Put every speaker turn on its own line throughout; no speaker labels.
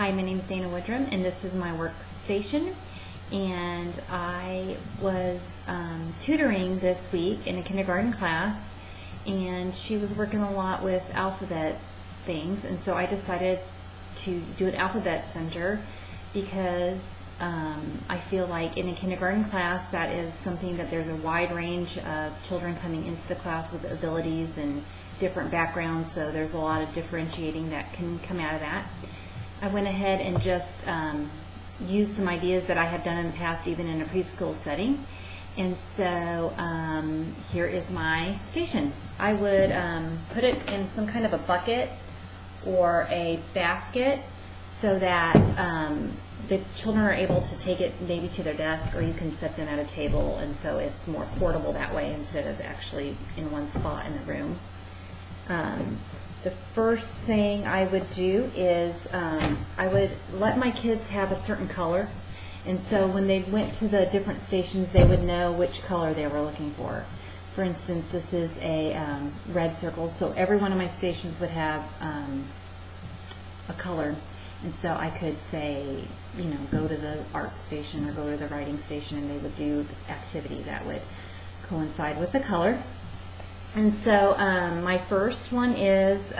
Hi, my name is Dana Woodrum, and this is my workstation. And I was tutoring this week in a kindergarten class, and she was working a lot with alphabet things, and so I decided to do an alphabet center because I feel like in a kindergarten class that is something that there's a wide range of children coming into the class with abilities and different backgrounds, so there's a lot of differentiating that can come out of that. I went ahead and just used some ideas that I have done in the past, even in a preschool setting. And so here is my station. I would put it in some kind of a bucket or a basket so that the children are able to take it maybe to their desk, or you can set them at a table, and so it's more portable that way instead of actually in one spot in the room. The first thing I would do is I would let my kids have a certain color, and so when they went to the different stations they would know which color they were looking for. For instance, this is a red circle, so every one of my stations would have a color, and so I could say, you know, go to the art station or go to the writing station, and they would do the activity that would coincide with the color. And so my first one is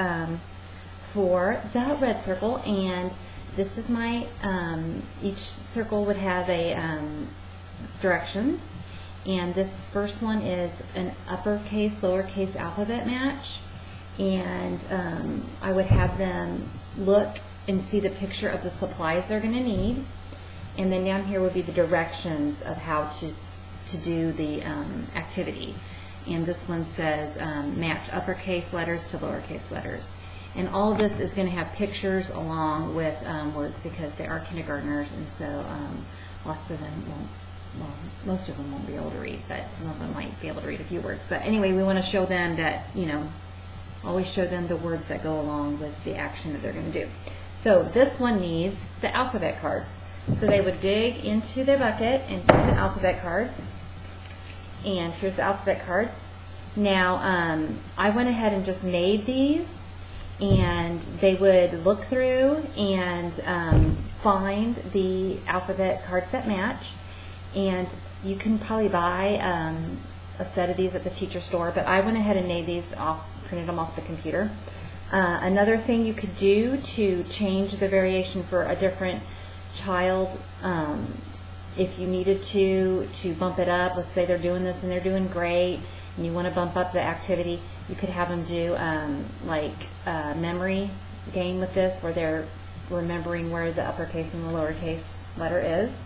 for the red circle, and this is my, each circle would have a directions, and this first one is an uppercase, lowercase alphabet match, and I would have them look and see the picture of the supplies they're going to need, and then down here would be the directions of how to do the activity. And this one says match uppercase letters to lowercase letters. And all of this is going to have pictures along with words because they are kindergartners, and so lots of them won't, well, most of them won't be able to read, but some of them might be able to read a few words. But anyway, we want to show them that, you know, always show them the words that go along with the action that they're going to do. So this one needs the alphabet cards. So they would dig into their bucket and find the alphabet cards. And here's the alphabet cards. Now, I went ahead and just made these, and they would look through and find the alphabet cards that match. And you can probably buy a set of these at the teacher store, but I went ahead and made these off, printed them off the computer. Another thing you could do to change the variation for a different child, if you needed to bump it up, let's say they're doing this and they're doing great, and you want to bump up the activity, you could have them do like a memory game with this, where they're remembering where the uppercase and the lowercase letter is.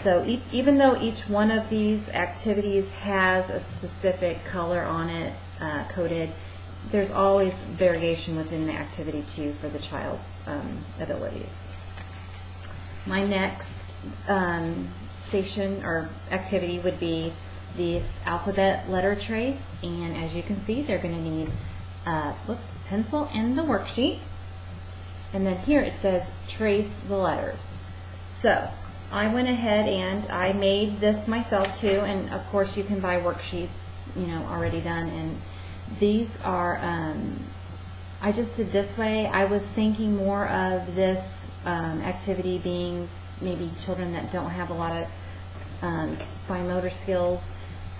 So even though each one of these activities has a specific color on it, coded, there's always variation within the activity too for the child's abilities. My next station or activity would be this alphabet letter trace, and as you can see, they're going to need pencil and the worksheet, and then here it says trace the letters. So I went ahead and I made this myself too, and of course you can buy worksheets, you know, already done, and these are I just did this way. I was thinking more of this activity being maybe children that don't have a lot of fine motor skills,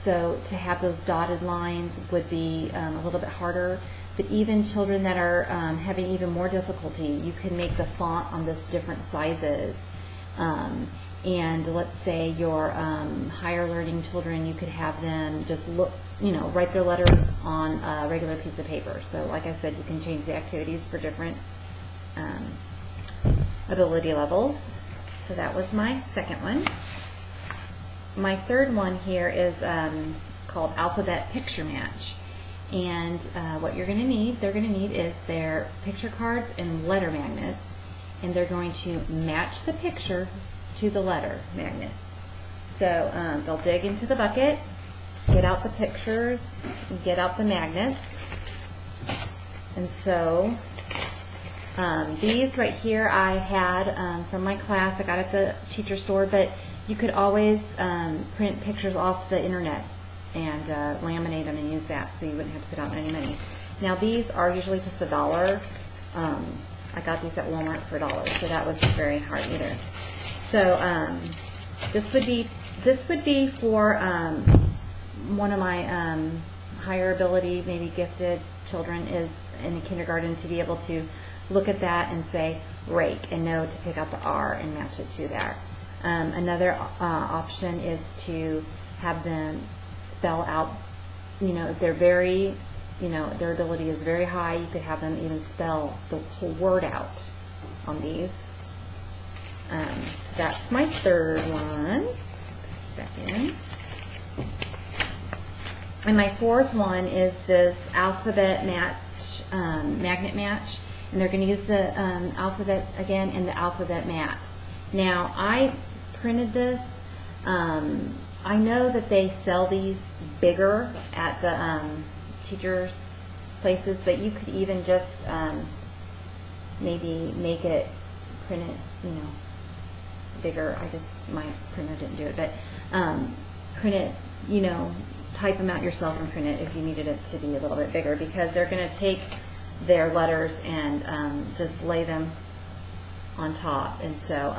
so to have those dotted lines would be a little bit harder. But even children that are having even more difficulty, you can make the font on this different sizes. And let's say your higher learning children, you could have them just look, you know, write their letters on a regular piece of paper. So like I said, you can change the activities for different ability levels. So that was my second one. My third one here is called Alphabet Picture Match. And what you're going to need, they're going to need is their picture cards and letter magnets, and they're going to match the picture to the letter magnet. So they'll dig into the bucket, get out the pictures, get out the magnets, and so these right here I had from my class. I got at the teacher store, but you could always print pictures off the internet and laminate them and use that, so you wouldn't have to put out any money. Now these are usually just $1. I got these at Walmart for $1, so that wasn't very hard either. So this would be for one of my higher ability, maybe gifted children is in the kindergarten, to be able to look at that and say rake and know to pick out the R and match it to that. Another option is to have them spell out, if they're very, their ability is very high, you could have them even spell the whole word out on these. So that's my third one. Second. And my fourth one is this alphabet match, magnet match. And they're going to use the alphabet again in the alphabet mat. Now, I printed this. I know that they sell these bigger at the teachers' places, but you could even just maybe make it, print it, bigger. My printer didn't do it, but print it, type them out yourself and print it if you needed it to be a little bit bigger, because they're going to take their letters and just lay them on top, and so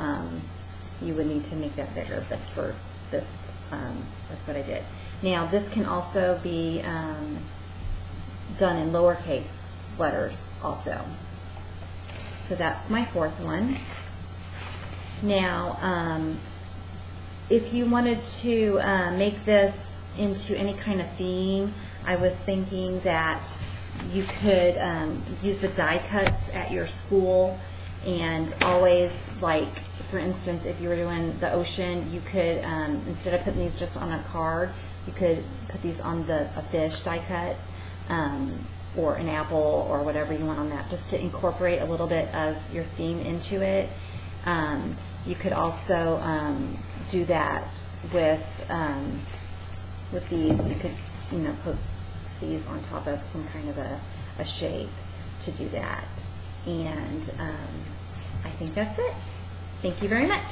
you would need to make that bigger, but for this, that's what I did. Now, this can also be done in lowercase letters also. So that's my fourth one. Now, if you wanted to make this into any kind of theme, I was thinking that you could use the die cuts at your school, and always, like, for instance, if you were doing the ocean, you could, instead of putting these just on a card, you could put these on a fish die cut, or an apple, or whatever you want on that, just to incorporate a little bit of your theme into it. You could also do that with these. You could, put these on top of some kind of a shape to do that. And I think that's it. Thank you very much.